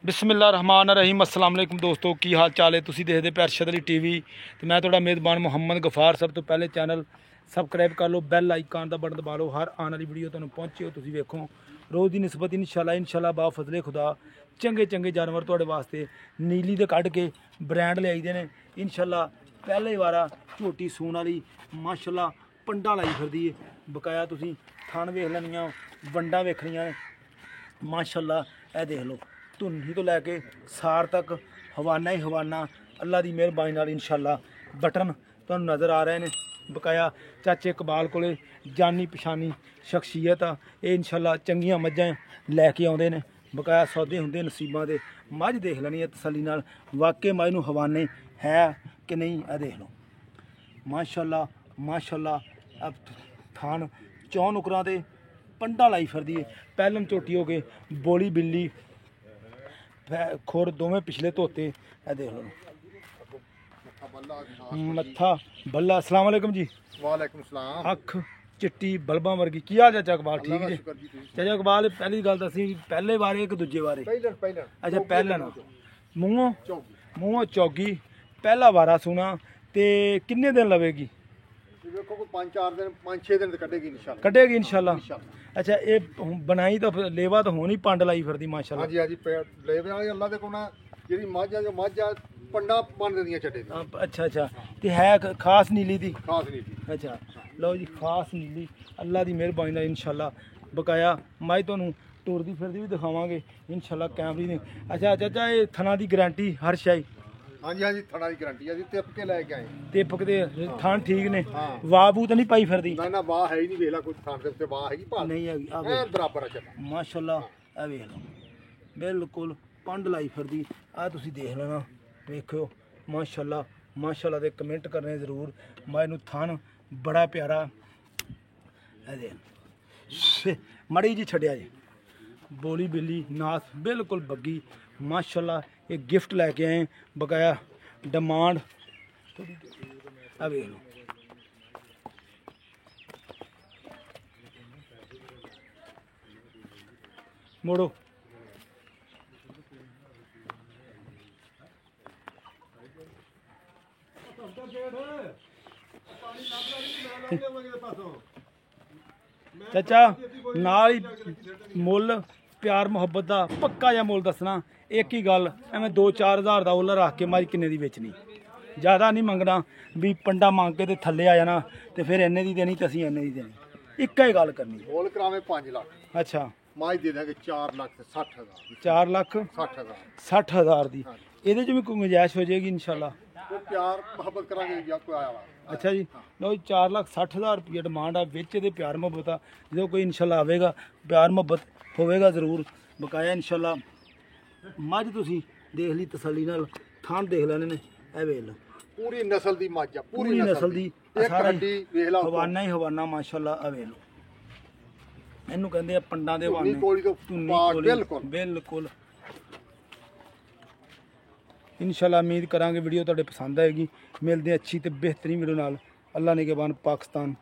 बिस्मिल्लाहिर्रहमानिर्रहीम अस्सलाम वालेकुम दोस्तों की हाल चाल है। तुसी देखते पे अरशद अली टीवी तो मैं थोड़ा मेज़बान मुहम्मद गफार। सब तो पहले चैनल सबसक्राइब कर लो, बैल आइकन का बटन दबा लो, हर आने वाली वीडियो तुहानू पहुँचे हो। तुसी वेखो रोज़ की निस्बत इंशाल्लाह बा फजले खुदा चंगे चंगे जानवर तुहाडे वास्ते नीली दे कढ़ के ब्रांड लियाई दे ने। इंशाल्लाह पहले बारा झोटी सून वाली माशाल्लाह पंडा लाई फिरदी है। बकाया तुसी थन वेख लैनियां, वंडा वेखनियां माशाल्लाह। ए देख लो धुन्नी तो लैके सार तक हवाना ही हवाना अल्लाह की मेहरबानी नाल इंशाल्लाह बटन तुहानू नज़र आ रहे हैं। बकाया चाचे इकबाल कोले जानी पछानी शख्सियत आ, ये इंशाल्लाह चंगियां मझां लैके आउंदे ने। बकाया सौदे हुंदे नसीबां दे। मझ देख लैनी है तसल्ली नाल, वाकई मझ नू हवाने है कि नहीं। आ देख लो माशाल्लाह माशाल्लाह। अब थान चौं नुकरां ते पंडा लाई फिरदी है। पैलम झोटी हो के बोली बिल्ली खुर दोवें पिछले धोते। ए देख लो मत्था बल्ला। अस्सलाम वालेकुम जी। वालेकुम सलाम। अख चिट्टी बल्बां वर्गी की हाल चाचा इकबाल? ठीक जी चाचा इकबाल। पहली गल दसी पहले बारे कि दूजे बारे? अच्छा पहला ना मूहों चौगी पहला वारा सुना ते किन्ने दिन लवेगी? देखो कोई 5-4 दिन 5-6 दिन कटेगी इंशाल्लाह। कटेगी इंशाल्लाह। अच्छा ये बनाई तो लेवा तो होनी पंड लाई फिरदी माशाल्लाह। हाँ जी लेवे वाली अल्लाह दे कोना जेडी मझ पंडा बन दियां छड्डे दी। अच्छा अच्छा ते है खास नीली दी? खास नीली। अच्छा लो जी खास नीली अल्लाह की मेहरबानी नाल इंशाल्लाह। बकाया मझ तुहानू टुरदी फिरदी भी दिखावांगे इंशाल्लाह कैमरे ने। अच्छा चाचा ये थना की गारंटी हर शाई? हाँ जी थना की गारंटी है जी। तिप के लेके आए तिप के थन ठीक ने? हाँ। वाह बू तो नहीं पाई फिरदी? ना वाह है ही नहीं। वेला कोई थान दे उत्ते वाह हैगी पा नहीं है बराबर है चला माशाल्लाह। आ वेख लो बिल्कुल पंड लाई फिरदी। आ तुसी देख लेना वेखियो माशाल्लाह माशाल्लाह दे कमेंट करने जरूर। मैनू थन बड़ा प्यारा मड़ी जी छड़िया जी बोली बिल्ली नाथ बिल्कुल बग्गी माशाल्लाह। ये गिफ्ट लैके आए बकाया डिमांड। आ वेख लो मोड़ो चाचा नाल ही मुल प्यार मुहब्बत का पक्का जा मुल दसना। एक ही गल एवं 2-4 हज़ार का उल्ला रख के मारी किन्ने दी बेचनी? ज़्यादा नहीं मंगना भी पंडा मंग के ते थल्ले आ जाना तो फिर इन्ने दी देनी तो असीं इन्ने दी देनी। एक ही गल करनी। बोल करावे 5 लाख। अच्छा माई दे देंगे 4 लाख 60 हज़ार। 4 लाख 60 हज़ार दी ये भी कोई गुंजाइश हो जाएगी इंशाल्लाह। तो प्यार मोहब्बत करांगे या कोई आया वा। अच्छा जी लो 4,60,000 रुपया डिमांड आ। बिच ये प्यार मुहब्बत आ जो कोई इंशाल्लाह आवेगा प्यार मुहब्बत होवेगा जरूर। बकाया इंशाल्लाह मझ तुसी देख ली तसल्ली नाल, थान देख लेने ने। ए वेख लो पूरी नस्ल दी मझ आ, पूरी नस्ल दी सारा वेख ला हवाना ही हवाना माशाल्लाह। आ वेख लो इनू कहंदे आ पंडां दे हवाने। बिल्कुल बिल्कुल इंशाल्लाह उम्मीद करांगे वीडियो तुहाडे पसंद आएगी। मिलते हैं अच्छी तो बेहतरीन वीडियो नाल। अल्लाह ने के बान पाकिस्तान।